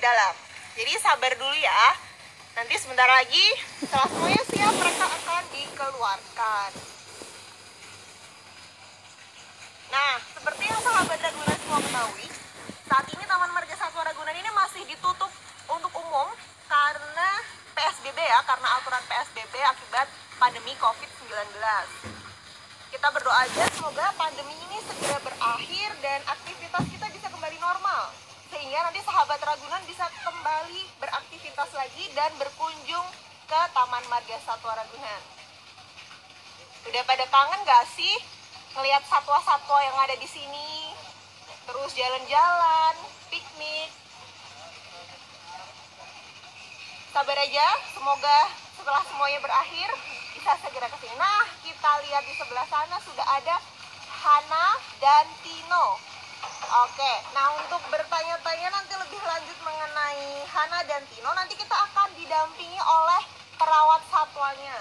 dalam. Jadi sabar dulu ya. Nanti sebentar lagi setelah semuanya siap, mereka akan dikeluarkan. Nah, seperti yang sahabat Ragunan semua ketahui, saat ini Taman Marga Satwa Ragunan ini masih ditutup untuk umum karena PSBB ya, karena aturan PSBB akibat pandemi COVID-19. Kita berdoa aja semoga pandemi ini segera berakhir dan aktivitas kita bisa kembali normal, sehingga nanti sahabat Ragunan bisa kembali beraktivitas lagi dan berkunjung ke Taman Marga Satwa Ragunan. Udah pada kangen gak sih ngelihat satwa-satwa yang ada di sini? Terus jalan-jalan, piknik. Sabar aja, semoga setelah semuanya berakhir bisa segera ke sini. Nah, kita lihat di sebelah sana sudah ada Hana dan Tino. Oke, nah untuk bertanya-tanya nanti lebih lanjut mengenai Hana dan Tino, nanti kita akan didampingi oleh perawat satwanya.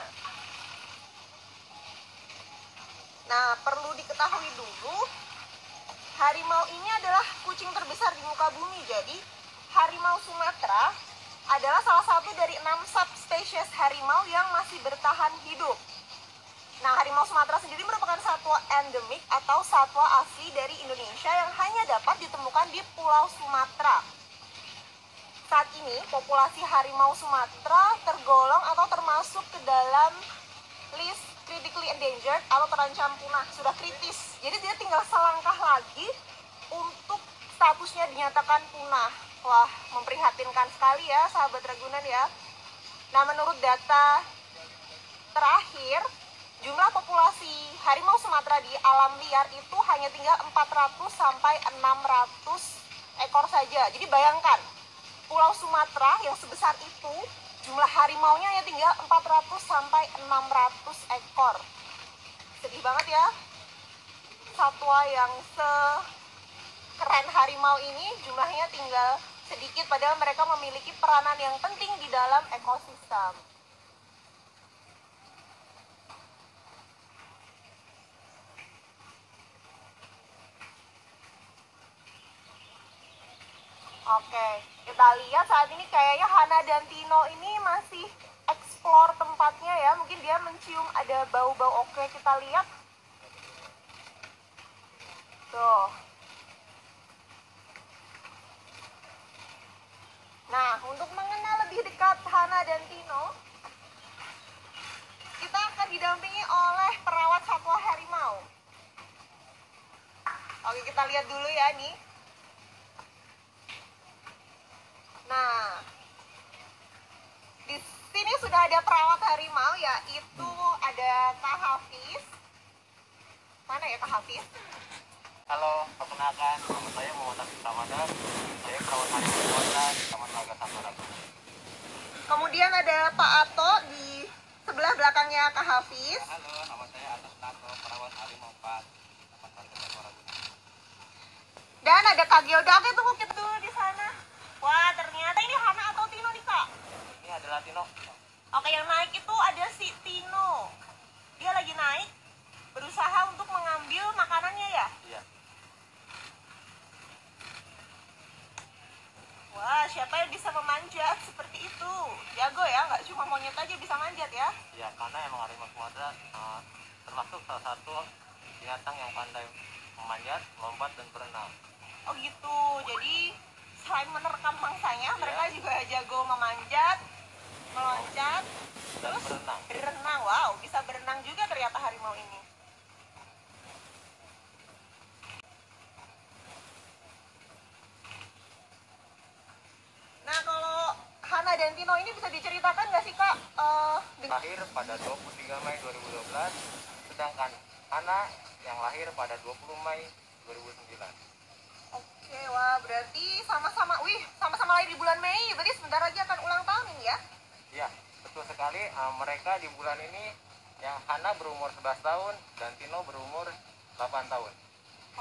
Nah, perlu diketahui dulu, harimau ini adalah kucing terbesar di muka bumi. Jadi, harimau Sumatera adalah salah satu dari 6 subspesies harimau yang masih bertahan hidup. Nah, harimau Sumatera sendiri merupakan satwa endemik atau satwa asli dari Indonesia yang hanya dapat ditemukan di Pulau Sumatera. Saat ini, populasi harimau Sumatera tergolong atau termasuk ke dalam list critically endangered atau terancam punah, sudah kritis. Jadi dia tinggal selangkah lagi untuk statusnya dinyatakan punah. Wah, memprihatinkan sekali ya sahabat Ragunan ya. Nah, menurut data terakhir, jumlah populasi harimau Sumatera di alam liar itu hanya tinggal 400 sampai 600 ekor saja. Jadi bayangkan, Pulau Sumatera yang sebesar itu, jumlah harimaunya hanya tinggal 400 sampai 600 ekor. Sedih banget ya. Satwa yang sekeren harimau ini jumlahnya tinggal sedikit, padahal mereka memiliki peranan yang penting di dalam ekosistem. Oke, kita lihat saat ini kayaknya Hana dan Tino ini masih explore tempatnya ya. Mungkin dia mencium ada bau-bau. Oke, kita lihat. Tuh. Nah, untuk mengenal lebih dekat Hana dan Tino, kita akan didampingi oleh perawat satwa harimau. Oke, kita lihat dulu ya nih. Nah, di sini sudah ada perawat harimau, yaitu ada Kak Hafiz. Mana ya Kak Hafiz? Halo, perkenalkan, nama saya Muhammad Hafiz Ramadan. Saya perawat harimau Sumatera di Taman Marga Satwa Ragunan. Kemudian ada Pak Ato di sebelah belakangnya Kak Hafiz. Halo, nama saya Ato Sunato, perawat harimau 4 di Taman Marga Satwa Ragunan. Dan ada Kak Gilda. Oke, tunggu kita dulu di sana. Wah, ternyata ini Hana atau Tino nih Kak? Ini adalah Tino. Oke, yang naik itu ada si Tino. Dia lagi naik, berusaha untuk mengambil makanannya ya? Iya. Wah, siapa yang bisa memanjat seperti itu? Jago ya, nggak cuma monyet aja bisa manjat ya? Iya, karena emang harimau Sumatera termasuk salah satu binatang yang pandai memanjat, melompat, dan berenang. Oh gitu, jadi selain menerkam mangsanya, mereka juga jago memanjat, meloncat, Dan terus berenang. berenang. Wow, bisa berenang juga ternyata harimau ini. Nah, kalau Hana dan Tino ini bisa diceritakan nggak sih Kak? Lahir pada 23 Mei 2012, sedangkan Hana yang lahir pada 20 Mei 2009. Oke, wah berarti sama-sama lahir di bulan Mei. Berarti sebentar lagi akan ulang tahun ini ya? Iya, betul sekali. Mereka di bulan ini, yang Hana berumur 11 tahun dan Tino berumur 8 tahun.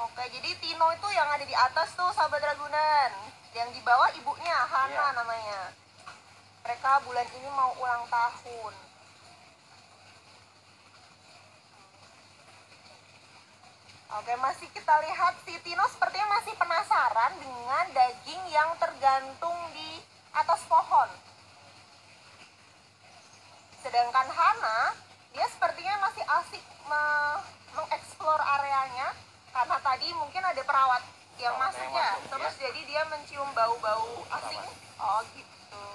Oke, jadi Tino itu yang ada di atas tuh sahabat Ragunan. Yang di bawah ibunya, Hana namanya. Mereka bulan ini mau ulang tahun. Oke, masih kita lihat si Tino sepertinya masih penasaran dengan daging yang tergantung di atas pohon. Sedangkan Hana, dia sepertinya masih asik mengeksplor areanya karena tadi mungkin ada perawat yang masuk ya. Terus jadi dia mencium bau-bau asing. Oh gitu.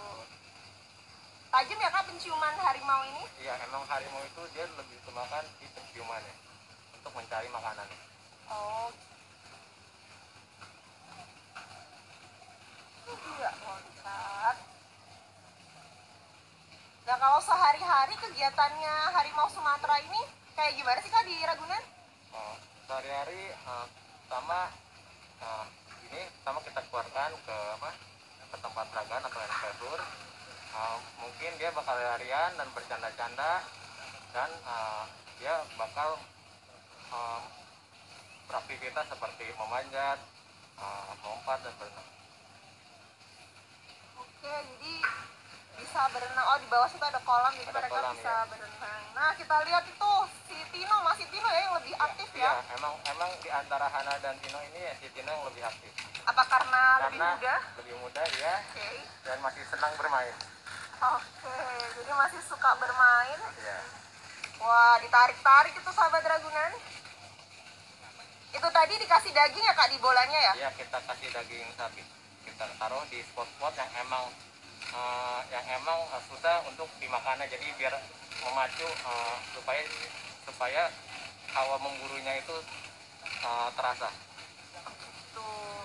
Tajam ya Kak penciuman harimau ini? Iya, emang harimau itu dia lebih utamakan di penciumannya untuk mencari makanan. Oh. Iya, loncat. Nah, kalau sehari-hari kegiatannya harimau Sumatera ini kayak gimana sih Kak di Ragunan? Sehari-hari sama kita keluarkan ke tempat peragaan atau adventure. Mungkin dia bakal larian dan bercanda-canda dan dia bakal beraktivitas seperti memanjat, melompat dan berenang. Oke, jadi bisa berenang. Oh, di bawah situ ada kolam, jadi Ada mereka kolam, bisa ya. berenang. Nah, kita lihat itu si Tino, masih Tino ya yang lebih aktif ya. Iya, emang di antara Hana dan Tino ini ya si Tino yang lebih aktif. Apa karena lebih Karena muda? lebih muda ya, Oke. dan masih senang bermain. Oke, jadi masih suka bermain. Iya. Wah, ditarik-tarik itu sahabat Ragunan. Itu tadi dikasih daging ya Kak di bolanya ya? Iya, kita kasih daging sapi. Kita taruh di spot-spot yang emang susah untuk dimakannya, jadi biar memacu supaya hawa memburunya itu terasa. Tuh.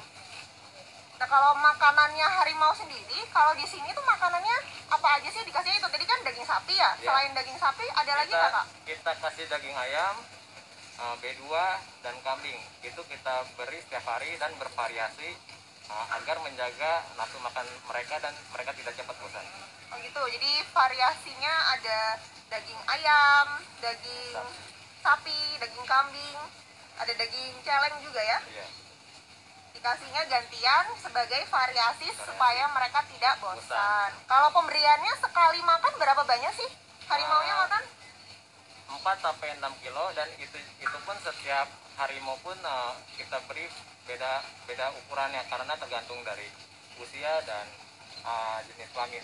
Nah, kalau makanannya harimau sendiri, kalau di sini tuh makanannya apa aja sih dikasih itu? Tadi kan daging sapi ya. Ya. Selain daging sapi ada lagi nggak Kak? Kita kasih daging ayam, B2 dan kambing. Itu kita beri setiap hari dan bervariasi agar menjaga nafsu makan mereka dan mereka tidak cepat bosan. Oh gitu. Jadi variasinya ada daging ayam, daging sapi, daging kambing, ada daging celeng juga ya. Iya. Dikasihnya gantian sebagai variasi supaya mereka tidak bosan. Kalau pemberiannya sekali makan berapa banyak sih harimaunya makan? 4 sampai 6 kilo, dan itu pun setiap harimau pun kita beri beda ukurannya karena tergantung dari usia dan jenis kelamin.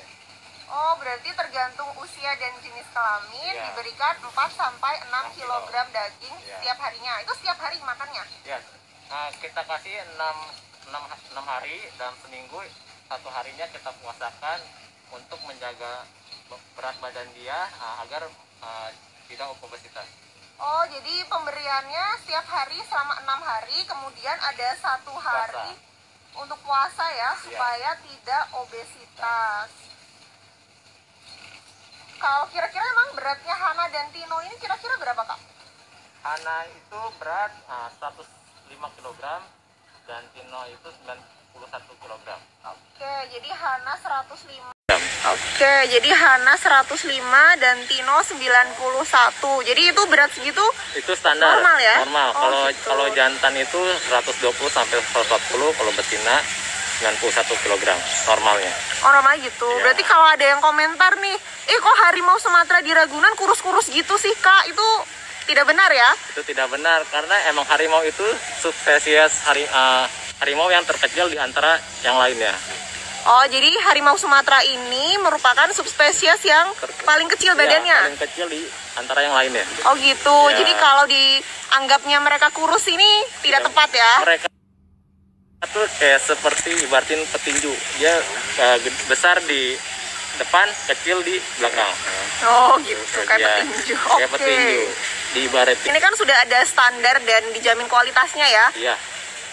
Oh, berarti tergantung usia dan jenis kelamin. Iya. Diberikan 4 sampai 6 kilo. kg daging Iya. setiap harinya. Itu setiap hari makannya? Ya, kita kasih 6 hari dalam seminggu. Satu harinya kita puasakan untuk menjaga berat badan dia agar tidak obesitas. Oh, jadi pemberiannya setiap hari selama 6 hari, kemudian ada 1 hari untuk puasa ya, supaya tidak obesitas. Kalau kira-kira emang beratnya Hana dan Tino ini kira-kira berapa Kak? Hana itu berat 105 kg dan Tino itu 91 kg. Oke, jadi Hana 105. Oke, jadi Hana 105 dan Tino 91. Jadi itu berat segitu Itu standar. normal ya? Normal. Oh, gitu. Kalau jantan itu 120 sampai 140, kalau betina 91 kg normalnya. Oh, normal gitu. Iya. Berarti kalau ada yang komentar nih, kok harimau Sumatera di Ragunan kurus-kurus gitu sih Kak? Itu tidak benar ya? Itu tidak benar karena emang harimau itu subspesies harimau yang terkecil di antara yang lainnya. Oh, jadi harimau Sumatera ini merupakan subspesies yang paling kecil badannya? Ya, paling kecil di antara yang lainnya. Oh gitu, Ya. jadi kalau dianggapnya mereka kurus ini tidak tepat ya? Mereka itu kayak seperti ibaratin petinju. Dia besar di depan, kecil di belakang. Oh gitu, kayak Ya, petinju. kayak Oke. petinju. Diibaratin. Ini kan sudah ada standar dan dijamin kualitasnya ya? Iya.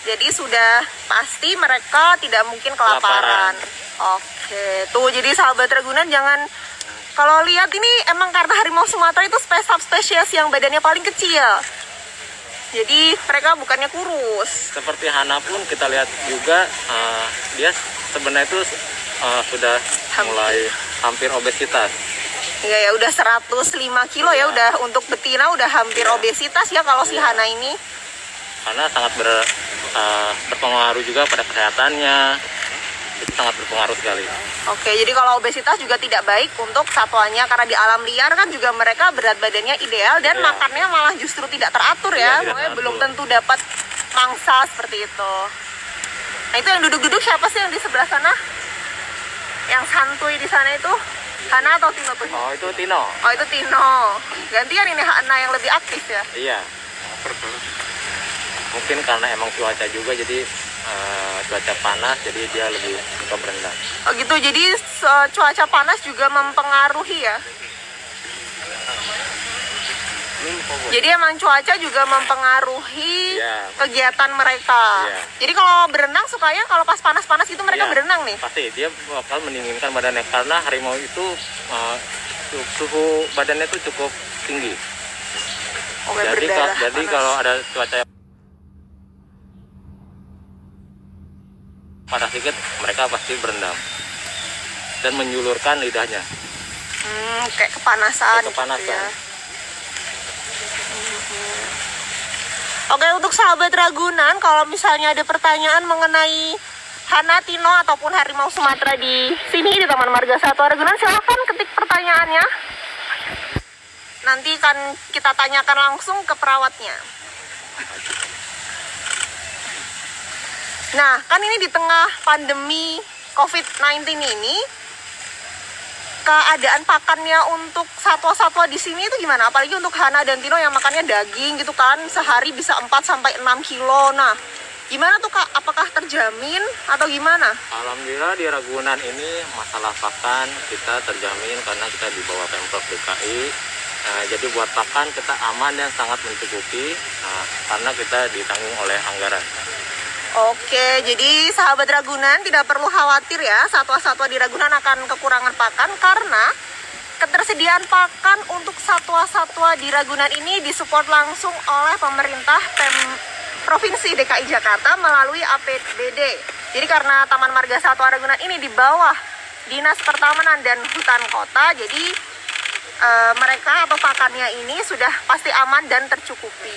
Jadi sudah pasti mereka tidak mungkin kelaparan. Oke, tuh jadi sahabat Ragunan jangan, kalau lihat ini emang karena harimau Sumatera itu spesies yang badannya paling kecil. Jadi mereka bukannya kurus. Seperti Hana pun kita lihat juga dia sebenarnya itu sudah mulai hampir obesitas. Iya ya, udah 105 kilo ya, udah untuk betina udah hampir obesitas ya kalau si Hana ini. Karena sangat berpengaruh juga pada kesehatannya, itu sangat berpengaruh sekali. Oke, jadi kalau obesitas juga tidak baik untuk satwanya karena di alam liar kan juga mereka berat badannya ideal dan makannya malah justru tidak teratur ya, Tidak pokoknya teratur. belum tentu dapat mangsa seperti itu. Nah itu yang duduk-duduk siapa sih yang di sebelah sana? Yang santuy di sana itu Hana atau Tino tuh? Oh, itu Tino. Oh, itu Tino. Gantian ini Hana yang lebih aktif ya? Iya. Mungkin karena emang cuaca juga, jadi cuaca panas, jadi dia lebih suka berenang. Oh gitu, jadi cuaca panas juga mempengaruhi ya? Jadi emang cuaca juga mempengaruhi kegiatan mereka. Jadi kalau berenang sukanya kalau pas panas-panas itu mereka berenang nih? Pasti, dia bakal mendinginkan badannya karena harimau itu suhu badannya itu cukup tinggi. Oke, jadi kalau ada cuaca panas sedikit, mereka pasti berendam dan menyulurkan lidahnya. Kayak kepanasan. Gitu ya. Oke, untuk sahabat Ragunan, kalau misalnya ada pertanyaan mengenai Hana, Tino, ataupun harimau Sumatera di sini di Taman Marga Satwa Ragunan, silahkan ketik pertanyaannya. Nanti kan kita tanyakan langsung ke perawatnya. Nah, kan ini di tengah pandemi COVID-19 ini, keadaan pakannya untuk satwa-satwa di sini itu gimana? Apalagi untuk Hana dan Tino yang makannya daging gitu kan, sehari bisa 4-6 kilo. Nah, gimana tuh Kak? Apakah terjamin atau gimana? Alhamdulillah di Ragunan ini masalah pakan kita terjamin karena kita di bawah Pemprov DKI. Jadi buat pakan kita aman dan sangat mencukupi karena kita ditanggung oleh anggaran. Oke, jadi sahabat Ragunan tidak perlu khawatir ya, satwa-satwa di Ragunan akan kekurangan pakan karena ketersediaan pakan untuk satwa-satwa di Ragunan ini disupport langsung oleh pemerintah Provinsi DKI Jakarta melalui APBD. Jadi karena Taman Marga Satwa Ragunan ini di bawah Dinas Pertamanan dan Hutan Kota, jadi mereka atau pakannya ini sudah pasti aman dan tercukupi.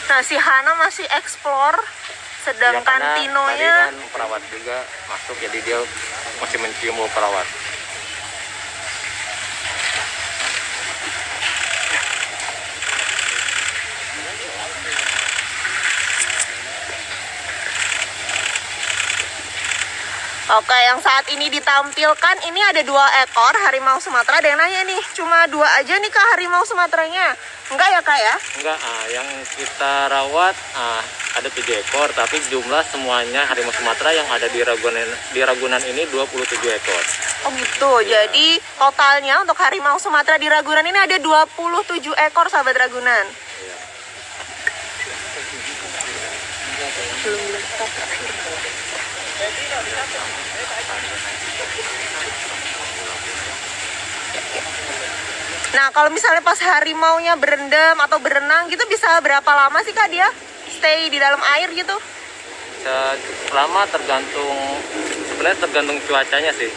Nah, si Hana masih explore, sedangkan ya, Tinonya kan perawat juga masuk, jadi dia masih mencium bau perawat. Oke, yang saat ini ditampilkan ini ada 2 ekor harimau Sumatera. Ada yang nanya nih, cuma 2 aja nih Kak harimau Sumateranya? Enggak ya Kak ya? Enggak, yang kita rawat ada 3 ekor, tapi jumlah semuanya harimau Sumatera yang ada di Ragunan ini 27 ekor. Oh gitu, ya. Jadi totalnya untuk harimau Sumatera di Ragunan ini ada 27 ekor sahabat Ragunan. Ya. Nah, kalau misalnya pas harimaunya berendam atau berenang gitu bisa berapa lama sih Kak dia stay di dalam air gitu? Lama sebenarnya tergantung cuacanya sih.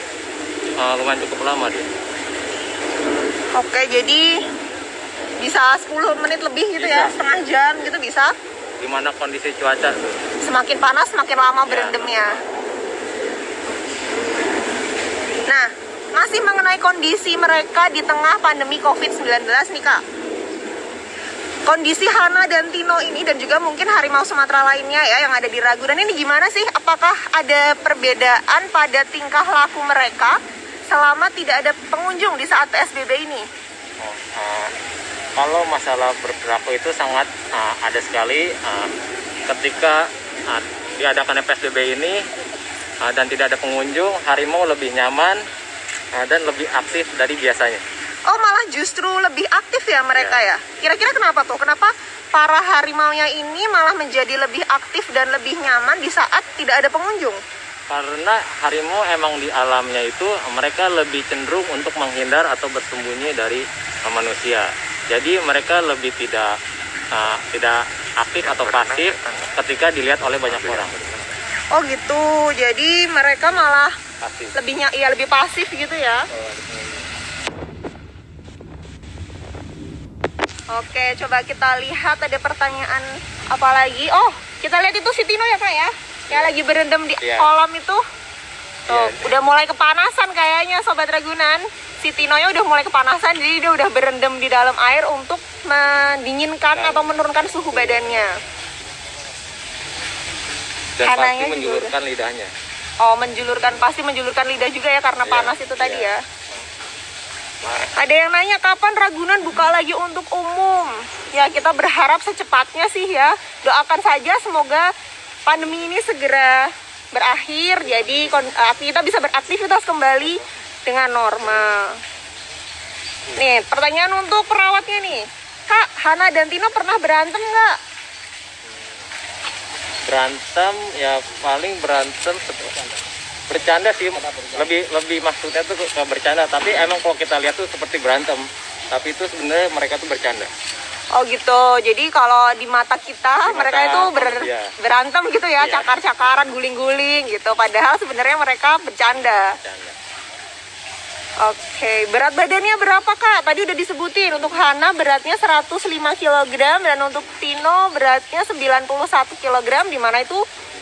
Lumayan cukup lama dia. Oke, jadi bisa 10 menit lebih gitu ya, setengah jam gitu bisa? Gimana kondisi cuaca? Semakin panas semakin lama berendamnya. Nah, masih mengenai kondisi mereka di tengah pandemi COVID-19 nih Kak. Kondisi Hana dan Tino ini dan juga mungkin harimau Sumatera lainnya ya yang ada di Ragunan ini gimana sih? Apakah ada perbedaan pada tingkah laku mereka selama tidak ada pengunjung di saat PSBB ini? Kalau masalah berperilaku itu sangat ada sekali ketika diadakannya PSBB ini dan tidak ada pengunjung, harimau lebih nyaman dan lebih aktif dari biasanya. Oh, malah justru lebih aktif ya mereka ya? Kira-kira kenapa tuh? Kenapa para harimaunya ini malah menjadi lebih aktif dan lebih nyaman di saat tidak ada pengunjung? Karena harimau emang di alamnya itu mereka lebih cenderung untuk menghindar atau bersembunyi dari manusia. Jadi mereka lebih tidak aktif atau pasif ketika dilihat oleh banyak orang. Oh gitu, jadi mereka malah Pasif. lebih pasif gitu ya? Oke, coba kita lihat ada pertanyaan apa lagi. Oh, kita lihat itu si Tino ya Kak ya? Yang lagi berendam di kolam itu. Tuh, udah mulai kepanasan kayaknya Sobat Ragunan. Si Tinonya udah mulai kepanasan, jadi dia udah berendam di dalam air untuk mendinginkan atau menurunkan suhu badannya. Dan Hananya pasti juga menjulurkan lidahnya. Oh, pasti menjulurkan lidah juga ya karena Iya, panas itu tadi iya. ya. Ada yang nanya kapan Ragunan buka lagi untuk umum? Ya, kita berharap secepatnya sih ya. Doakan saja semoga pandemi ini segera berakhir, jadi kita bisa beraktivitas kembali dengan normal. Nih, pertanyaan untuk perawatnya nih. Kak, Hana dan Tino pernah berantem nggak? Berantem ya paling berantem bercanda sih, lebih maksudnya tuh ke bercanda, tapi emang kalau kita lihat tuh seperti berantem, tapi itu sebenarnya mereka tuh bercanda. Oh gitu, jadi kalau di mata kita mereka itu iya. berantem gitu ya, Iya. cakar-cakaran, guling-guling gitu, padahal sebenarnya mereka bercanda. Bercanda. Oke, berat badannya berapa Kak? Tadi udah disebutin, untuk Hana beratnya 105 kg dan untuk Tino beratnya 91 kg, di mana itu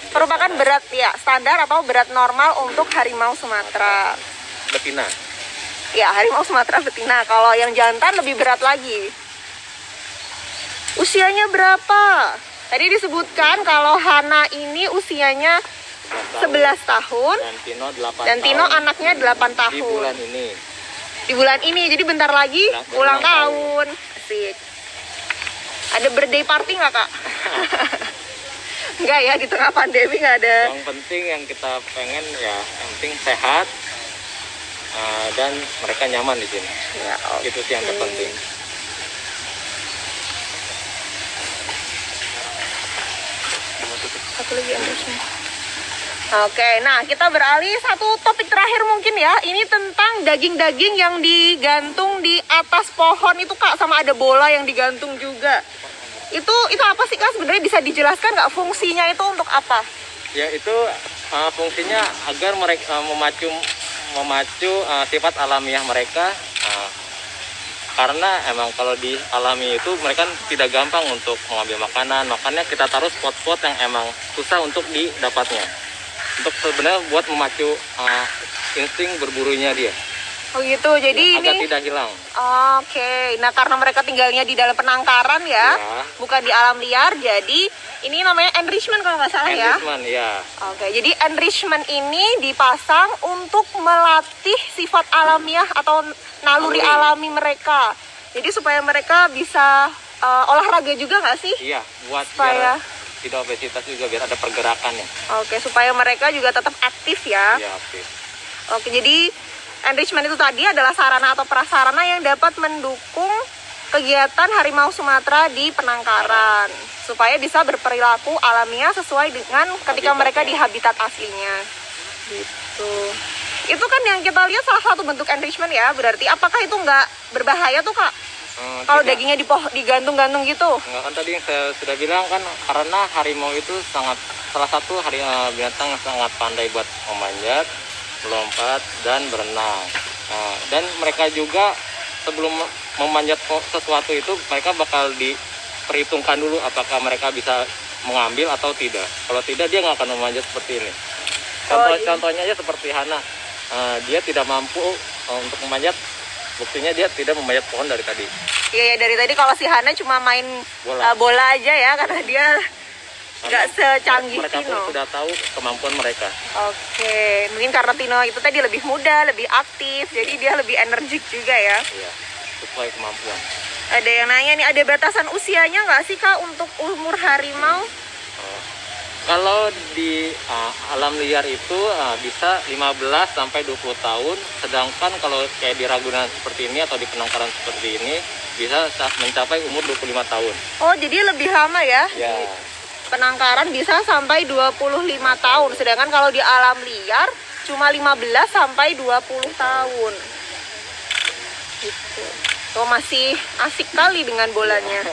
merupakan berat ya standar atau berat normal untuk harimau Sumatera. Betina. Ya, harimau Sumatera betina. Kalau yang jantan lebih berat lagi. Usianya berapa? Tadi disebutkan kalau Hana ini usianya 11 tahun Dan Tino 8 dan Tino tahun. anaknya 8 tahun. Di bulan ini. Di bulan ini, jadi bentar lagi ulang tahun. Asik. Ada birthday party nggak Kak? Enggak ya, di tengah pandemi nggak ada. Yang penting yang kita pengen ya, yang penting sehat dan mereka nyaman di sini. Ya, Itu sih yang terpenting. Satu lagi Andersnya. Oke, nah kita beralih satu topik terakhir mungkin ya. Ini tentang daging-daging yang digantung di atas pohon itu Kak, sama ada bola yang digantung juga. Itu apa sih Kak? Sebenarnya bisa dijelaskan nggak fungsinya itu untuk apa? Ya itu fungsinya agar mereka memacu sifat alamiah mereka. Karena emang kalau di alami itu mereka tidak gampang untuk mengambil makanan, makanya kita taruh spot-spot yang emang susah untuk didapatnya. Untuk sebenarnya buat memacu insting berburunya dia. Oh gitu, jadi Agar ini tidak hilang. Oke, nah karena mereka tinggalnya di dalam penangkaran ya, Ya. bukan di alam liar, jadi ini namanya enrichment kalau nggak salah ya. Enrichment, ya. Oke, jadi enrichment ini dipasang untuk melatih sifat alamiah atau naluri alami mereka. Jadi supaya mereka bisa olahraga juga nggak sih? Iya, buat Supaya- biar tidak obesitas juga, biar ada pergerakannya. Oke, supaya mereka juga tetap aktif ya. Iya, aktif. Oke, jadi enrichment itu tadi adalah sarana atau prasarana yang dapat mendukung kegiatan harimau Sumatera di penangkaran supaya bisa berperilaku alamiah sesuai dengan ketika mereka di habitat aslinya. Gitu. Itu kan yang kita lihat salah satu bentuk enrichment ya. Berarti apakah itu nggak berbahaya tuh Kak? Kalau Tidak. dagingnya digantung-gantung gitu? Nggak, kan tadi yang saya sudah bilang kan, karena harimau itu salah satu binatang yang sangat pandai buat memanjat, melompat, dan berenang. Dan mereka juga sebelum memanjat sesuatu itu, mereka bakal diperhitungkan dulu apakah mereka bisa mengambil atau tidak. Kalau tidak, dia nggak akan memanjat seperti ini. Contohnya aja seperti Hana, dia tidak mampu untuk memanjat. Buktinya dia tidak memanjat pohon dari tadi. Iya, dari tadi kalau si Hana cuma main bola aja ya, karena dia nggak secanggih Mereka Tino. pun sudah tahu kemampuan mereka. Oke, mungkin karena Tino itu tadi lebih muda, lebih aktif, jadi dia lebih energik juga ya. Iya, sesuai kemampuan. Ada yang nanya nih, ada batasan usianya nggak sih Kak untuk umur harimau? Kalau di alam liar itu bisa 15 sampai 20 tahun, sedangkan kalau kayak di Ragunan seperti ini atau di penangkaran seperti ini bisa mencapai umur 25 tahun. Oh, jadi lebih lama ya? Ya. Penangkaran bisa sampai 25 tahun, sedangkan kalau di alam liar cuma 15 sampai 20 tahun. Gitu. So, masih asik kali dengan bolanya.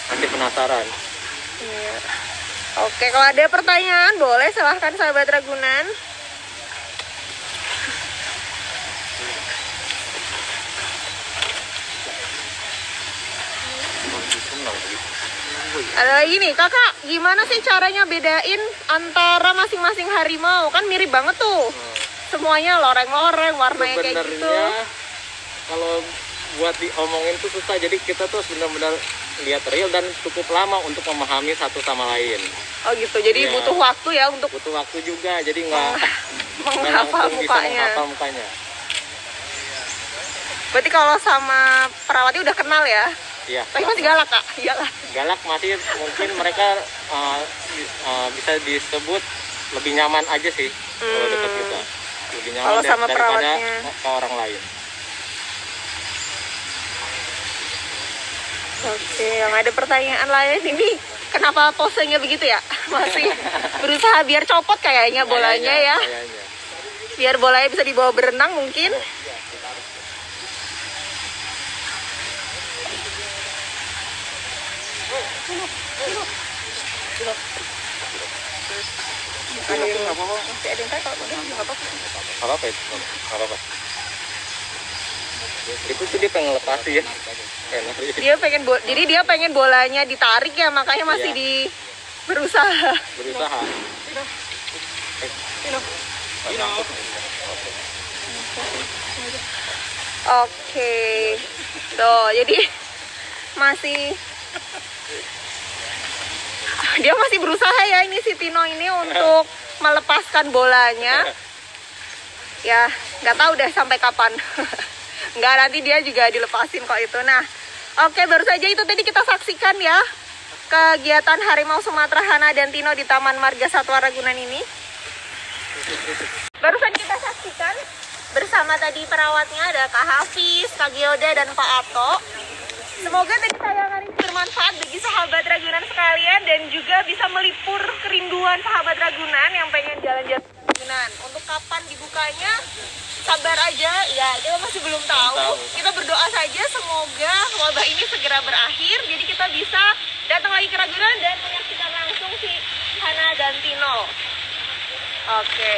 Masih penasaran. Iya. Oke, kalau ada pertanyaan boleh silahkan sahabat Ragunan. Ada lagi nih, kakak, gimana sih caranya bedain antara masing-masing harimau? Kan mirip banget tuh. Semuanya loreng-loreng, warnanya kayak gitu. Sebenarnya kalau buat diomongin tuh susah. Jadi kita tuh benar-benar lihat real dan cukup lama untuk memahami satu sama lain. Oh gitu, jadi Iya. butuh waktu ya untuk Butuh waktu juga, jadi nggak menghafal langsung bisa mukanya. menghafal mukanya. Berarti kalau sama perawatnya udah kenal ya? Iya. Tapi masih galak, Kak? Iyalah. Galak masih, mungkin mereka bisa disebut lebih nyaman aja sih kalau dekat kita. Lebih nyaman Kalau sama daripada perawatnya. ke orang lain. Oke, yang ada pertanyaan lain ini kenapa posenya begitu ya? Masih berusaha biar copot kayaknya bolanya ya. Kayaknya. Biar bolanya bisa dibawa berenang mungkin. Masih ada yang tanya kalau udah nggak apa-apa. Nggak apa-apa itu, nggak apa-apa. Itu tuh dia pengen lepas sih ya. Jadi dia pengen bolanya ditarik ya, makanya masih Iya. berusaha. Berusaha. Oke. Tuh, jadi masih dia masih berusaha ya ini si Tino ini untuk melepaskan bolanya. Ya, nggak tahu deh sampai kapan. Nggak, nanti dia juga dilepasin kok itu. Nah, oke, baru saja itu tadi kita saksikan ya kegiatan Harimau Sumatera Hana dan Tino di Taman Marga Satwa Ragunan ini. Barusan kita saksikan bersama tadi perawatnya ada Kak Hafiz, Kak Gilda, dan Pak Ato. Semoga tadi tayangan ini bermanfaat bagi sahabat Ragunan sekalian dan juga bisa melipur kerinduan sahabat Ragunan yang pengen jalan-jalan ke Ragunan. Untuk kapan dibukanya, sabar aja, ya kita masih belum tahu. Kita berdoa saja semoga wabah ini segera berakhir, jadi kita bisa datang lagi ke Ragunan dan menyaksikan langsung si Hana dan Tino. Oke.